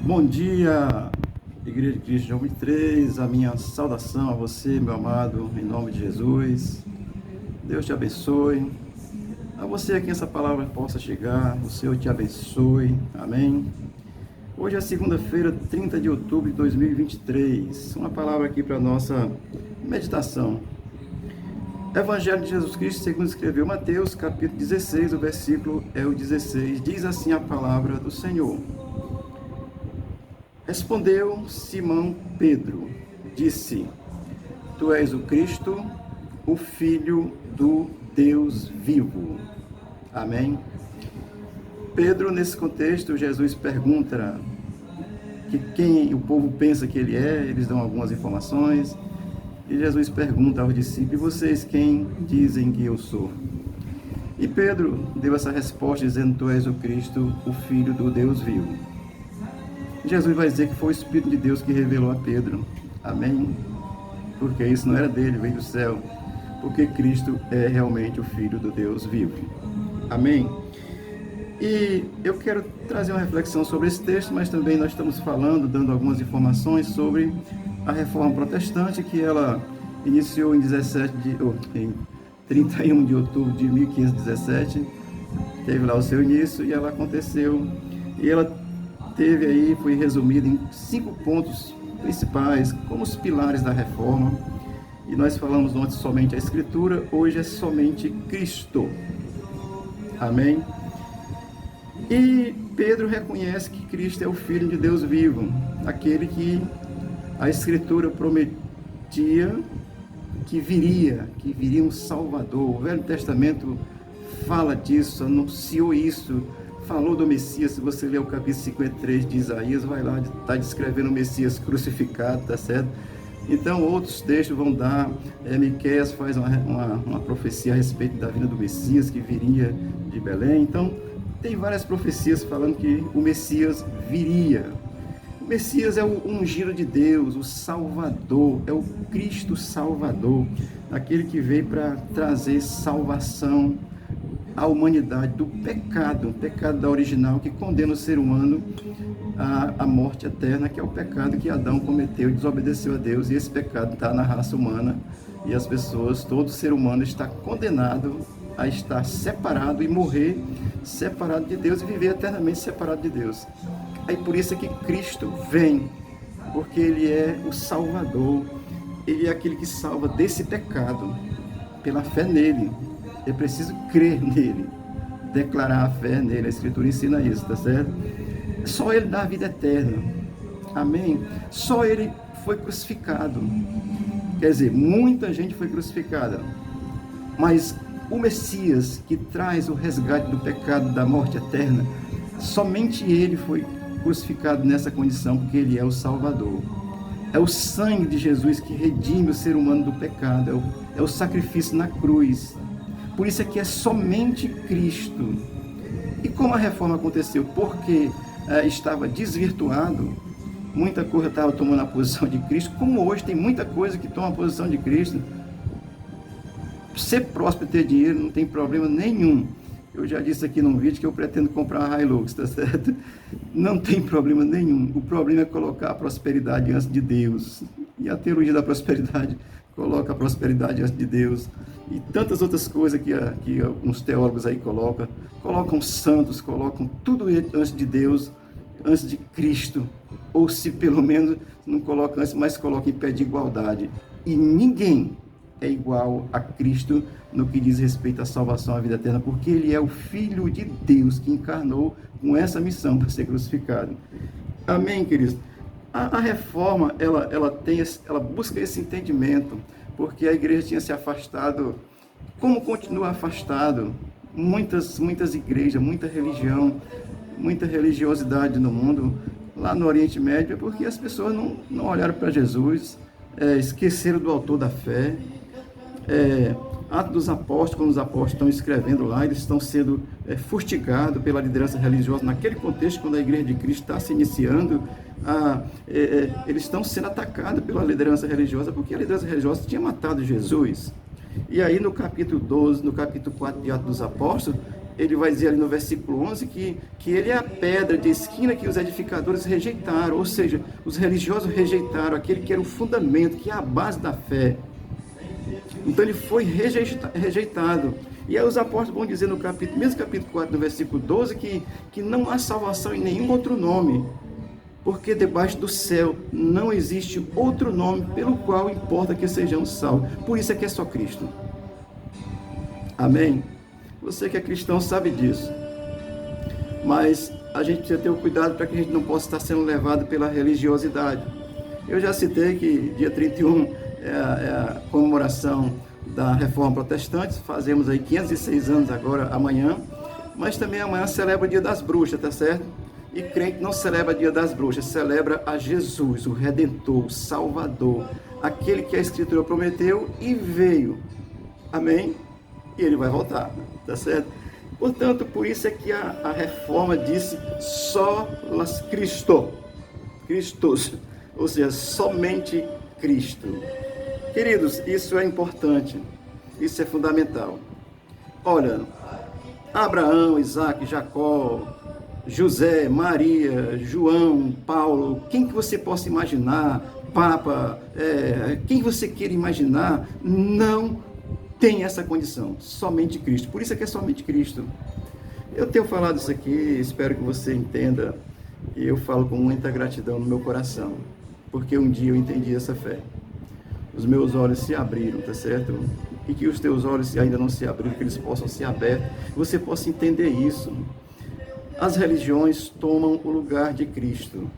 Bom dia, Igreja de Cristo João 23, a minha saudação a você, meu amado, em nome de Jesus. Deus te abençoe. A você que essa palavra possa chegar, o Senhor te abençoe. Amém. Hoje é segunda-feira, 30 de outubro de 2023. Uma palavra aqui para a nossa meditação. Evangelho de Jesus Cristo, segundo escreveu Mateus, capítulo 16, o versículo é o 16. Diz assim a palavra do Senhor. Respondeu Simão Pedro, disse: Tu és o Cristo, o Filho do Deus vivo. Amém? Pedro, nesse contexto, Jesus pergunta que quem o povo pensa que ele é, eles dão algumas informações, e Jesus pergunta aos discípulos: e vocês quem dizem que eu sou? E Pedro deu essa resposta dizendo: Tu és o Cristo, o Filho do Deus vivo. Jesus vai dizer que foi o Espírito de Deus que revelou a Pedro. Amém? Porque isso não era dele, veio do céu. Porque Cristo é realmente o Filho do Deus vivo. Amém? E eu quero trazer uma reflexão sobre esse texto, mas também nós estamos falando, dando algumas informações sobre a Reforma Protestante, que ela iniciou em 31 de outubro de 1517. Teve lá o seu início e ela aconteceu. E ela teve aí, foi resumido em 5 pontos principais, como os pilares da reforma. E nós falamos ontem somente a Escritura, hoje é somente Cristo. Amém? E Pedro reconhece que Cristo é o Filho de Deus vivo, aquele que a Escritura prometia que viria um Salvador. O Velho Testamento fala disso, anunciou isso, falou do Messias. Se você ler o capítulo 53 de Isaías, vai lá, está descrevendo o Messias crucificado, tá certo? Então, outros textos vão dar, Miqueias faz uma profecia a respeito da vinda do Messias, que viria de Belém. Então, tem várias profecias falando que o Messias viria. O Messias é o ungido de Deus, o Salvador, é o Cristo Salvador, aquele que veio para trazer salvação a humanidade do pecado, o pecado da original que condena o ser humano à morte eterna, que é o pecado que Adão cometeu e desobedeceu a Deus, e esse pecado está na raça humana, e as pessoas, todo ser humano está condenado a estar separado e morrer separado de Deus e viver eternamente separado de Deus. Aí por isso é que Cristo vem, porque Ele é o Salvador, Ele é aquele que salva desse pecado, pela fé nele. É preciso crer nele, declarar a fé nele. A Escritura ensina isso, tá certo? Só ele dá a vida eterna. Amém? Só ele foi crucificado. Quer dizer, muita gente foi crucificada. Mas o Messias, que traz o resgate do pecado, da morte eterna, somente ele foi crucificado nessa condição, porque ele é o Salvador. É o sangue de Jesus que redime o ser humano do pecado. É o sacrifício na cruz. Por isso é que é somente Cristo. E como a reforma aconteceu? Porque estava desvirtuado, muita coisa estava tomando a posição de Cristo, como hoje tem muita coisa que toma a posição de Cristo. Ser próspero e ter dinheiro não tem problema nenhum. Eu já disse aqui num vídeo que eu pretendo comprar uma Hilux, tá certo? Não tem problema nenhum. O problema é colocar a prosperidade antes de Deus. E a teologia da prosperidade coloca a prosperidade antes de Deus. E tantas outras coisas que uns teólogos aí colocam santos, colocam tudo antes de Deus, antes de Cristo, ou se pelo menos não colocam antes, mas colocam em pé de igualdade. E ninguém é igual a Cristo no que diz respeito à salvação, à vida eterna, porque Ele é o Filho de Deus que encarnou com essa missão para ser crucificado. Amém, queridos? A reforma, ela busca esse entendimento, porque a igreja tinha se afastado, como continua afastado, muitas igrejas, muita religião, muita religiosidade no mundo, lá no Oriente Médio, porque as pessoas não olharam para Jesus, esqueceram do autor da fé. Atos dos Apóstolos, quando os apóstolos estão escrevendo lá, eles estão sendo fustigados pela liderança religiosa, naquele contexto, quando a igreja de Cristo está se iniciando, eles estão sendo atacados pela liderança religiosa, porque a liderança religiosa tinha matado Jesus. E aí no capítulo 12, no capítulo 4 de Atos dos Apóstolos, ele vai dizer ali no versículo 11 que ele é a pedra de esquina que os edificadores rejeitaram, ou seja, os religiosos rejeitaram aquele que era o fundamento, que é a base da fé. Então ele foi rejeitado. E aí os apóstolos vão dizer no mesmo capítulo 4, no versículo 12, que não há salvação em nenhum outro nome, porque debaixo do céu não existe outro nome pelo qual importa que sejamos salvos. Por isso é que é só Cristo. Amém? Você que é cristão sabe disso. Mas a gente precisa ter o cuidado para que a gente não possa estar sendo levado pela religiosidade. Eu já citei que dia 31 é a comemoração da Reforma Protestante. Fazemos aí 506 anos agora, amanhã. Mas também amanhã celebra o Dia das Bruxas, tá certo? E crente não celebra o Dia das Bruxas, celebra a Jesus, o Redentor, o Salvador, aquele que a Escritura prometeu e veio. Amém? E ele vai voltar, tá certo? Portanto, por isso é que a Reforma disse solas Cristo, Christus, ou seja, somente Cristo. Queridos, isso é importante, isso é fundamental. Olha, Abraão, Isaac, Jacó, José, Maria, João, Paulo, quem que você possa imaginar, Papa, quem você queira imaginar, não tem essa condição, somente Cristo. Por isso é que é somente Cristo. Eu tenho falado isso aqui, espero que você entenda, e eu falo com muita gratidão no meu coração, porque um dia eu entendi essa fé. Os meus olhos se abriram, tá certo? E que os teus olhos ainda não se abriram, que eles possam se abrir, você possa entender isso. As religiões tomam o lugar de Cristo.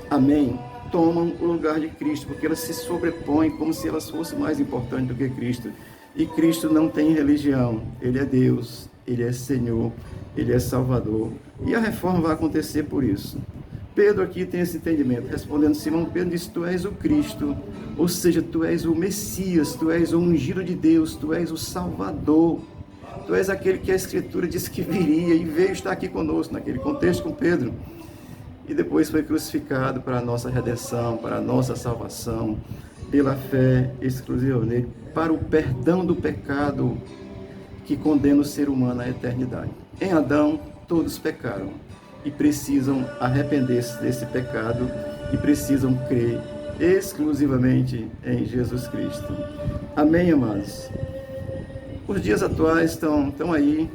Amém? Tomam o lugar de Cristo, porque elas se sobrepõem como se elas fossem mais importantes do que Cristo. E Cristo não tem religião. Ele é Deus, Ele é Senhor, Ele é Salvador. E a reforma vai acontecer por isso. Pedro aqui tem esse entendimento. Respondendo Simão, Pedro disse, tu és o Cristo, ou seja, tu és o Messias, tu és o ungido de Deus, tu és o Salvador. Tu és aquele que a Escritura disse que viria e veio estar aqui conosco, naquele contexto com Pedro. E depois foi crucificado para a nossa redenção, para a nossa salvação, pela fé exclusiva nele, para o perdão do pecado que condena o ser humano à eternidade. Em Adão, todos pecaram e precisam arrepender-se desse pecado e precisam crer exclusivamente em Jesus Cristo. Amém, amados? Os dias atuais estão aí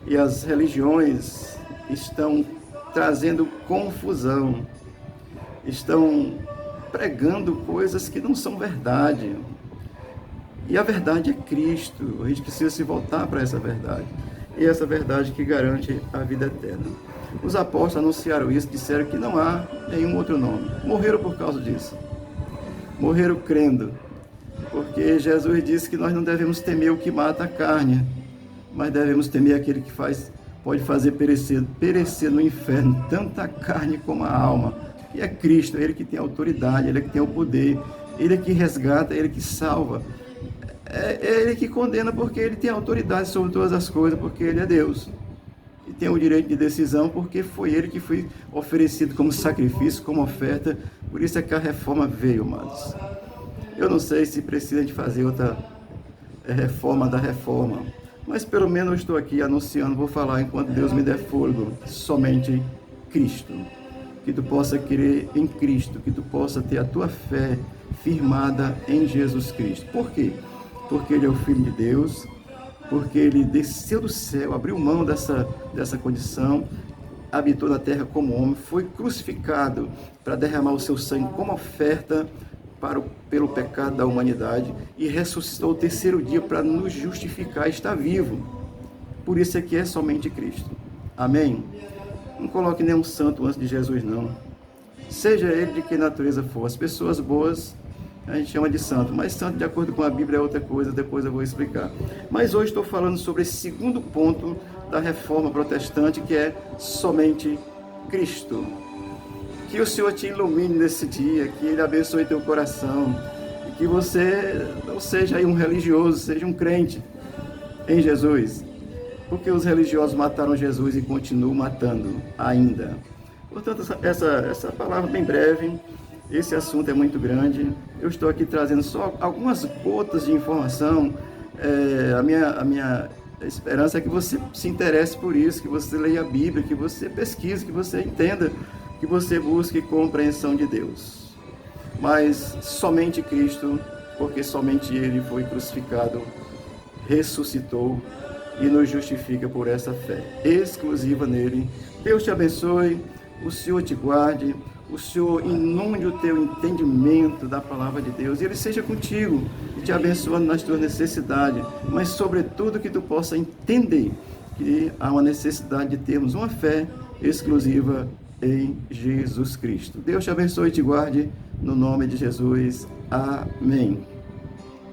e as religiões estão trazendo confusão, estão pregando coisas que não são verdade. E a verdade é Cristo. A gente precisa se voltar para essa verdade. E essa verdade que garante a vida eterna. Os apóstolos anunciaram isso, disseram que não há nenhum outro nome. Morreram por causa disso. Morreram crendo. Porque Jesus disse que nós não devemos temer o que mata a carne, mas devemos temer aquele que pode fazer perecer no inferno tanto a carne como a alma. E é Cristo, Ele que tem autoridade, Ele que tem o poder, Ele que resgata, Ele que salva. É Ele que condena porque Ele tem autoridade sobre todas as coisas, porque Ele é Deus. E tem o direito de decisão porque foi Ele que foi oferecido como sacrifício, como oferta. Por isso é que a reforma veio, amados. Eu não sei se precisa de fazer outra reforma da reforma, mas pelo menos eu estou aqui anunciando, vou falar enquanto Deus me der fôlego, somente Cristo. Que tu possa crer em Cristo, que tu possa ter a tua fé firmada em Jesus Cristo. Por quê? Porque Ele é o Filho de Deus, porque Ele desceu do céu, abriu mão dessa condição, habitou na terra como homem, foi crucificado para derramar o seu sangue como oferta pelo pecado da humanidade e ressuscitou o terceiro dia para nos justificar, está vivo. Por isso é que é somente Cristo. Amém? Não coloque nenhum santo antes de Jesus, não. Seja ele de que natureza for. As pessoas boas a gente chama de santo, mas santo de acordo com a Bíblia é outra coisa, depois eu vou explicar. Mas hoje estou falando sobre esse segundo ponto da reforma protestante, que é somente Cristo. Que o Senhor te ilumine nesse dia, que Ele abençoe teu coração, e que você não seja aí um religioso, seja um crente em Jesus, porque os religiosos mataram Jesus e continuam matando ainda. Portanto, essa palavra bem breve, esse assunto é muito grande, eu estou aqui trazendo só algumas gotas de informação. A minha A esperança é que você se interesse por isso, que você leia a Bíblia, que você pesquise, que você entenda, que você busque compreensão de Deus. Mas somente Cristo, porque somente Ele foi crucificado, ressuscitou e nos justifica por essa fé exclusiva nele. Deus te abençoe, o Senhor te guarde, o Senhor inunde o teu entendimento da palavra de Deus, e Ele seja contigo, e te abençoando nas tuas necessidades, mas sobretudo que tu possa entender que há uma necessidade de termos uma fé exclusiva em Jesus Cristo. Deus te abençoe e te guarde, no nome de Jesus. Amém.